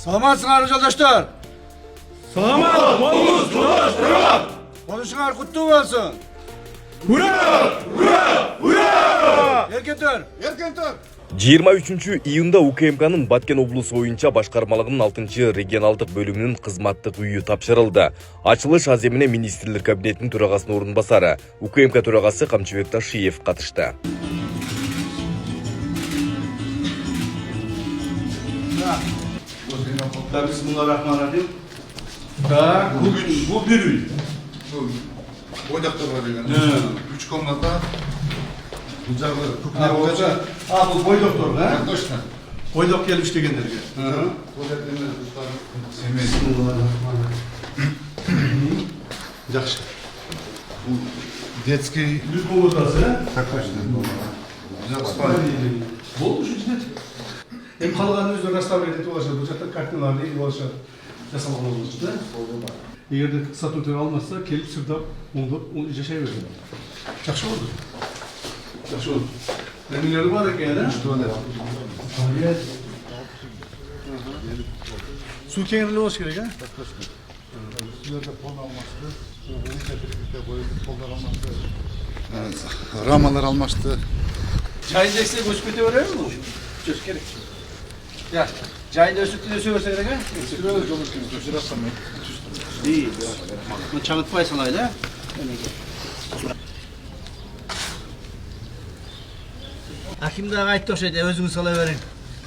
Salamatçılar yoldaşlar. Salamat bolunuz yoldaşlar. Konuşunlar kutlu olsun. Hurra! Hurra! Hurra! Erken tur. 23 iyunda УКМКнын Баткен облусу боюнча башкармалыгынын 6 регионалдык бөлүмүнүн кызматтык үйү тапшырылды. Ачылыш аземине министрлер кабинетинин төрагасынын орун басары УКМК төрагасы Камчыбек Ташиев катышты. Bismillahirrahmanirrahim. Bu bir үй. Бойдактар бар деген. 3 комната. Бул жагы Bu boy doktor ha? точно. Boydok gelip işleyenlerge. Жақсы. Детский. Düz komutası ha? Так точно. Спальня. Болуш içinde. Hem қалғанын өзі расставлять етіп olacak. Bu жақта картиналар değil olacak. Жасалған olacak da. Егер де статутын алмаса, келіп сырдап, оңдап, жашай береді. Жақсы oldu. Жақсы oldu. Nemleri var eкен, ha? Su kenarlı olsun gerek, ha? Ramalar almıştı. Çayın destek hospite öğrenir mi? Çok gerek. Ya, çayın destek öğrense gerek, ha? İyi. Çağıtpay salaydı, ha? Hakim daha ayıttı o şeyde, özünü salıverin.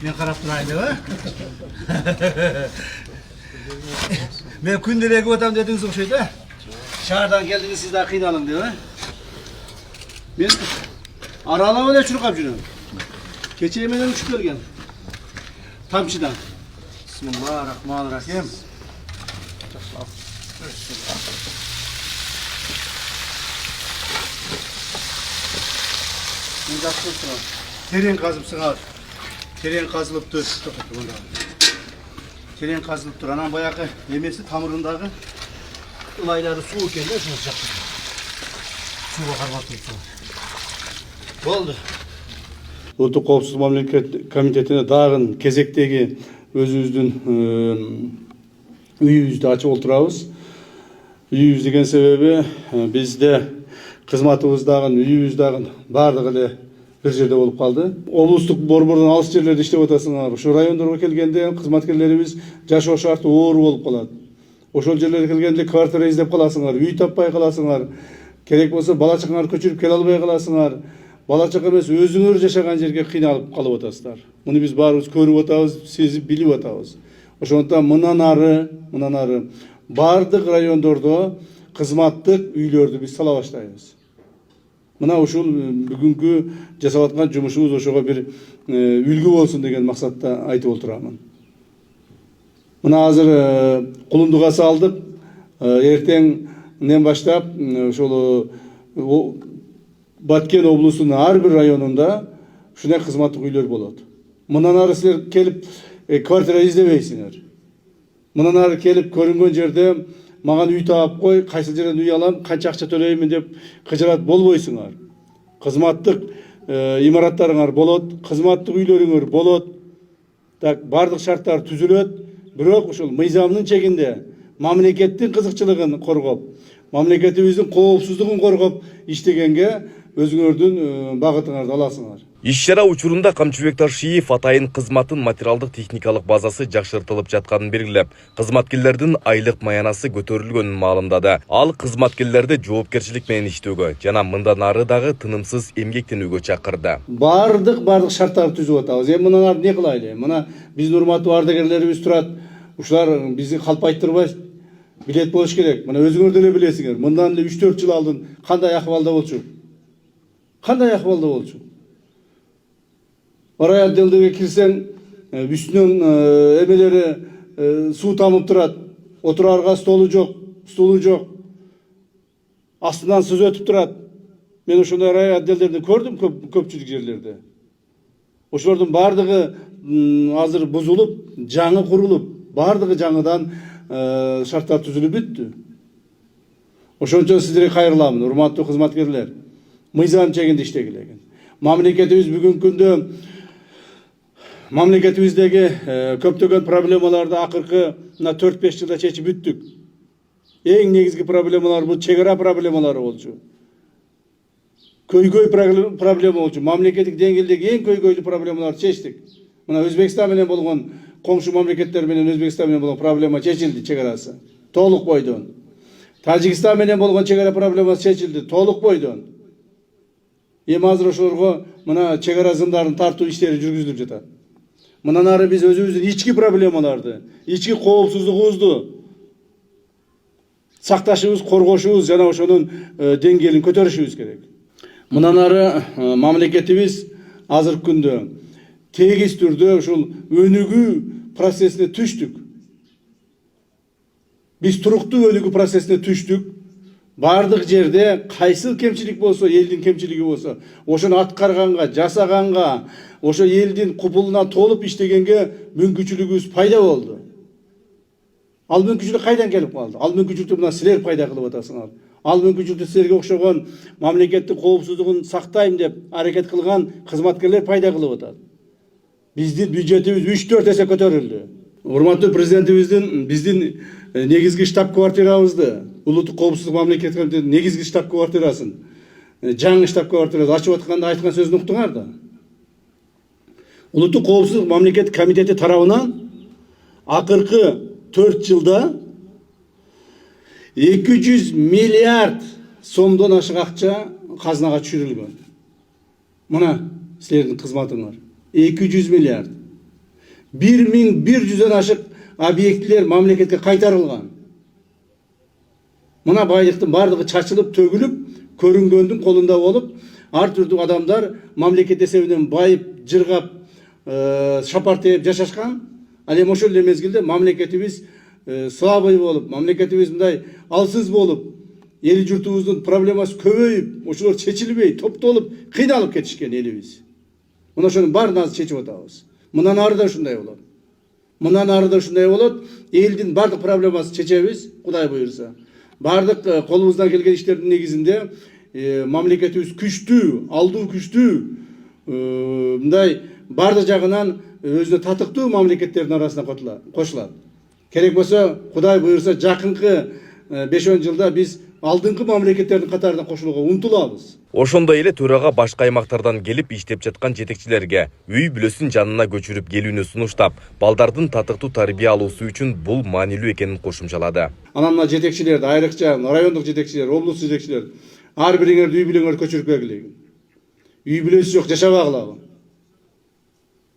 Ben karap durayım, değil mi? Ben kündelege otam dediniz o şeyde. Şehirden geldiniz, siz daha kıynalın, değil mi? Ben aralama da çürük kapçının. Keçe yemeden uçup gelgen. Tamçıdan. Bismillahirrahmanirrahim. Tereң қазып сыңар. Tereң қазылып тұр. Tereң қазылып тұр. Анан баяғы немесі тамырындағы ылайлары су екен де шunu жақты. Суға қармап тұр. Болды. Ұлттық қауіпсіздік мемлекет комитетіне дағын кезектегі өзіміздің үйімізді ашып отырабыз. Үйіміз деген себебі бізде қызматымыздағын, үйіміздағын барлығы эле bir жерде болуп калды. Облустук борбордон алыс жерлерде иштеп атасыңар. Ошо райондорго келгенде кызматкерлерибиз жашоо шарты оор болуп калат. Ошол жерлерге келгенде квартира издеп каласыңар, үй таппай каласыңар. Керек болсо бала чакаңар көчүрүп келе албай каласыңар. Бала чака эмес, өзүңөр жашаган жерге кыйналып калып атасыздар. Муну биз баарыбыз көрүп атабыз, сезип билип атабыз. Ошондуктан мындан ары бардык райондордо кызматтык үйлөрдү биз сала баштайбыз. Мына ушул бүгүнкү жасап аткан жумушубуз ошого бир үлгү болсун деген максатта айтып отурамын. Мына азыр кулундуга салдык. Эртеңден баштап ошол Баткен облусунун ар бир районунда ушундай кызматтык үйлөр болот. Мындан ары силер келип квартира издебейсиңер. Мындан ары келип көрүнгөн жерде маған үй таап кой, кайсыл жерден үй алам, канча акча төлөймүн деп кыжырат болбойсуңар. Кызматтык имараттарыңар болот, кызматтык үйлөрүңөр болот. Так, бардык шарттар түзүлөт, бирок ушул мыйзамдын чегинде мамлекеттин кызыкчылыгын коргоп, мамлекетибиздин коопсуздугун коргоп иштегенге өзүңөрдүн багытыңарды аласыңар. Иш-чара учурунда Камчыбек Ташиев атайын кызматтын материалдык техникалык базасы жакшыртылып жатканын белгилеп, кызматкерлердин айлык маянасы көтөрүлгөнүн маалымдады. Ал кызматкерлерди жоопкерчилик менен иштөөгө жана мындан ары дагы тынымсыз эмгектенүүгө чакырды. Бардык шарттарды түзүп атабыз. Эми мындан ары не кылайлы? Мына биздин урматтуу ардагерлерибиз турат. Ушулар бизди калпайттырбай билет болуш керек. Мына өзүңөр деле билесиңер. Мындан эле 3-4 жыл алдын кандай акыбалда болчу? Орай отделдеге кирсең, үстүнөн эмелери суу тамып турат. Отурарга столу жок. Астынан сөз өтүп турат. Мен ошондой рай отделдерди көрдүм көпчүлүк жерлерде. Ошолордун бардыгы азыр бузулуп, жаңы курулуп, бардыгы жаңыдан шарттар түзүлүп бүттү. Ошон үчүн сиздерге кайрыламын, урматтуу кызматкерлер. Мыйзам чегинде иштегиле. Мамлекетибиз бүгүнкү күндө мамлекетибиздеги көптөгөн проблемаларды акыркы мына 4-5 жылда чечип бүттүк. Эң негизги проблемалар бул чегара проблемалары болчу. Көйгөй проблема болчу. Мамлекеттик деңгээлдеги эң көйгөйлүү проблемаларды чечтик. Мына Өзбекстан менен болгон комшу мамлекеттер менен Өзбекстан менен болгон проблема чечилди чегарасы. Толук бойдон. Тажикстан менен болгон чегара проблемасы чечилди толук бойдон. Эми азыр ошолорго мына чегара зымдарын тартуу иштери жүргүзүлүп жатат. Мындан ары биз өзүбүздүн ички проблемаларды, ички коопсуздугубузду сакташыбыз, коргошубуз жана ошонун деңгээлин көтөрүшүбүз керек. Мындан ары мамлекетибиз азыркы күндө тегиз түрдө ушул өнүгүү процессине түштүк. Биз туруктуу өнүгүү процессине түштүк. Бардык жерде кайсыл кемчилик болсо, элдин кемчилиги болсо, ошону аткарганга, жасаганга, ошо элдин купулуна толуп иштегенге мүмкүнчүлүгүбүз пайда болду. Ал мүмкүнчүлүк кайдан келип калды? Ал мүмкүнчүлүктү мына силер пайда кылып атасыңар. Ал мүмкүнчүлүктү силерге окшогон мамлекеттик коопсуздугун сактайм деп аракет кылган кызматкерлер пайда кылып атат. Биздин бюджетибиз 3-4 эсе көтөрүлдү. Урматтуу президентибиздин биздин негизги штаб-квартирабызды, улуттук коопсуздук мамлекеттик комитетинин негизги штаб-квартирасын, жаңы штаб-квартирасы ачып атканда айткан сөзүн уктуңар да. Улуттук коопсуздук мамлекеттик комитети тарабынан акыркы 4 жылда 200 миллиард сомдон ашык акча казынага түшүрүлгөн. Мына силердин кызматыңар 200 миллиард. 1100дөн ашык объектилер мамлекетке кайтарылган. Мына байлыктын бардыгы чачылып, төгүлүп, көрүнгөндүн колунда болуп, ар түрдүү адамдар мамлекет эсебинен байып, жыргап, шапартеп жашашкан. Ал эми ошол эле мезгилде мамлекетибиз слабый болуп, мамлекетибиз мындай алсыз болуп, эл журтубуздун проблемасы көбөйүп, ошолор чечилбей, топтолуп, кыйналып кетишкен элибиз. Мына ошонун баарын азыр чечип атабыз. Мындан ары да ушундай болот. Мындан ары да ушундай болот. Элдин бардык проблемасын чечебиз, Кудай буйрса. Бардык колубуздан келген иштердин негизинде мамлекетибиз күчтүү, алдуу күчтүү, мындай бардык жагынан өзүнө татыктуу мамлекеттердин арасына кошулат. Керек болсо, Кудай буйрса, жакынкы 5-10 жылда биз алдыңкы мамлекеттердин катарына кошулууга умтулабыз. Ошондой эле төрага башка аймактардан келип иштеп жаткан жетекчилерге үй бүлөсүн жанына көчүрүп келүүнү сунуштап, балдардын татыктуу тарбия алуусу үчүн бул маанилүү экенин кошумчалады. Анан мына жетекчилерди, айрыкча райондук жетекчилер, облустук жетекчилер, ар бириңерди үй бүлөңөрдү көчүрүп келгиле. Үй бүлөсү жок жашабагыла.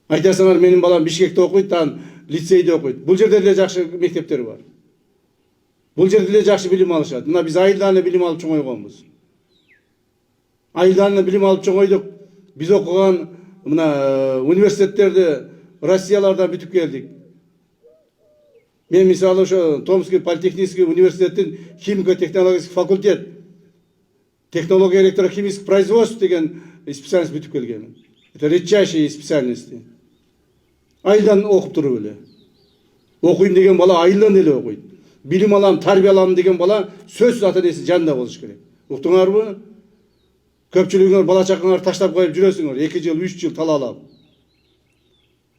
Айтасыңар, менин балам Бишкекте окуйт, тан лицейде окуйт. Бул жерде эле жакшы мектептер бар. Бул жерде эле жакшы билим алышат. Мына биз айылдан билим алып чоңойгонбуз. Айылдан билим алып чоңойдук. Биз окуган мына университеттерди Россиялардан бүтүп келдик. Мен мисалы ошо Томский политехнический университеттин химико-технологический факультет, технология электрохимических производств деген специальность бүтүп келгенмин. Это редчайшие специальности. Айылдан окуп туруп эле. Окуйм деген бала айылдан эле окуйт. Билим алам, тарбия алам деген бала сөзсүз ата энесинин жанында болуш керек. Уктуңарбы? Көпчүлүгүңөр бала чакаңарды таштап коюп жүрөсүңөр, 2 жыл, 3 жыл талаалап.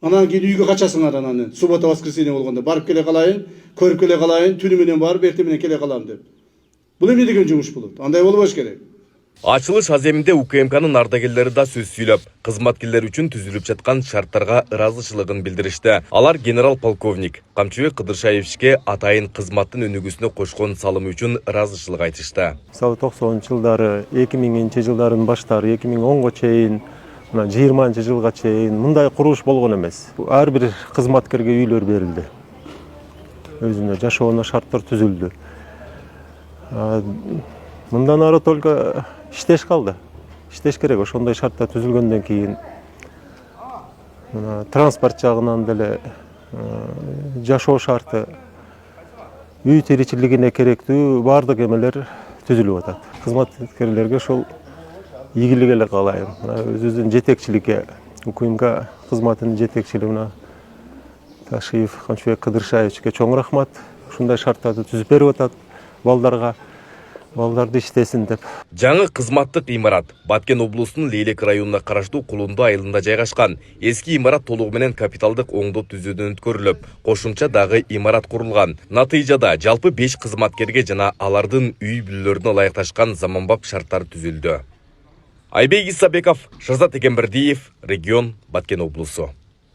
Анан кийин үйгө качасыңар, анан суббота воскресенье болгондо барып келе калайын, көрүп келе калайын, түнү менен барып, эртең менен келе калам деп. Бул эмне деген жумуш болот? Андай болбош керек. Ачылыш аземинде УКМКнын ардагерлери да сөз сүйлөп, кызматкерлер үчүн түзүлүп жаткан шарттарга ыраазычылыгын билдиришти. Алар генерал полковник Камчыбек Кыдыршаевичке атайын кызматтын өнүгүүсүнө кошкон салымы үчүн ыраазычылык айтышты. Мисалы 90-жылдары, 2000-жылдарын баштары, 2010го чейин, 20-жылга чейин мындай курулуш болгон эмес. Ар бир кызматкерге үйлөр берилди. Өзүнө жашоонун шарттар түзүлдү. Мындан ары только иштеш калды. Иштеш керек. Ошондой шарттар түзүлгөндөн кийин транспорт жагынан деле жашоо шарты, үй тиричилигине керектүү бардык эмелер түзүлүп атат. Кызматкерлерге ошол ийгилик эле каалайм. Өзүбүздүн жетекчиликке, УКМК кызматынын жетекчилигине Ташиев Камчыбек Кыдыршаевичке чоң рахмат. Ушундай шарттарды түзүп берип атат балдарга. балдарды иштесин деп. Жаңы кызматтык имарат Баткен облусунун Лейлек районуна караштуу Кулунду айылында жайгашкан. Эски имарат толугу менен капиталдык оңдоп түзүүдөн өткөрүлүп, кошумча дагы имарат курулган. Натыйжада жалпы 5 кызматкерге жана алардын үй бүлөлөрүнө ылайыкташкан заманбап шарттар түзүлдү. Айбек Исабеков, Шырзат Экембердиев, регион, Баткен облусу.